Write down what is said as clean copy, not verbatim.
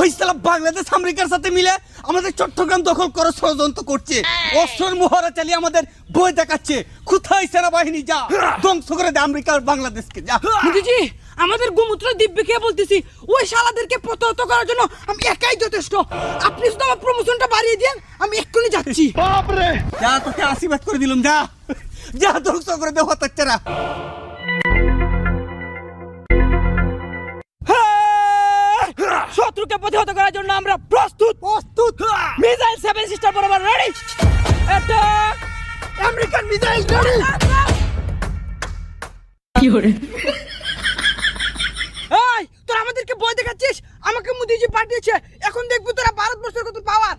ফয়সালা বাংলাদেশ আমেরিকার সাথে মিলে আমাদের চট্টগ্রাম দখল করে ষড়যন্ত্র করছে, অস্ত্রের মোহরা চালিয়ে আমাদের বই দেখাচ্ছে। কোথায় সেনাবাহিনী? যা ধ্বংস করে দে আমেরিকা আর বাংলাদেশকে, যা। মোদিজি, আমাদের গোমূত্র দিব্যে খেয়ে বলতেছি, ওই শালাদেরকে প্রতিহত করার জন্য আমি একাই যথেষ্ট। আপনি শুধু আমার প্রমোশনটা বাড়িয়ে দেন, আমি এক্ষুনি যাচ্ছি। যা, তোকে আশীর্বাদ করে দিলাম, যা যা ধ্বংস করে দে হতাচ্ছেরা। শত্রুকে প্রতিহত করার জন্য আমরা প্রস্তুত। মিসাইল 7 সিস্টার বরাবর ready. Attack! American missile ready. এই, তোরা আমাদেরকে ভয় দেখাচ্ছিস? আমাকে মোদিজি পাঠিয়েছে, এখন দেখবো তোরা ভারতবর্ষের কত পাওয়ার।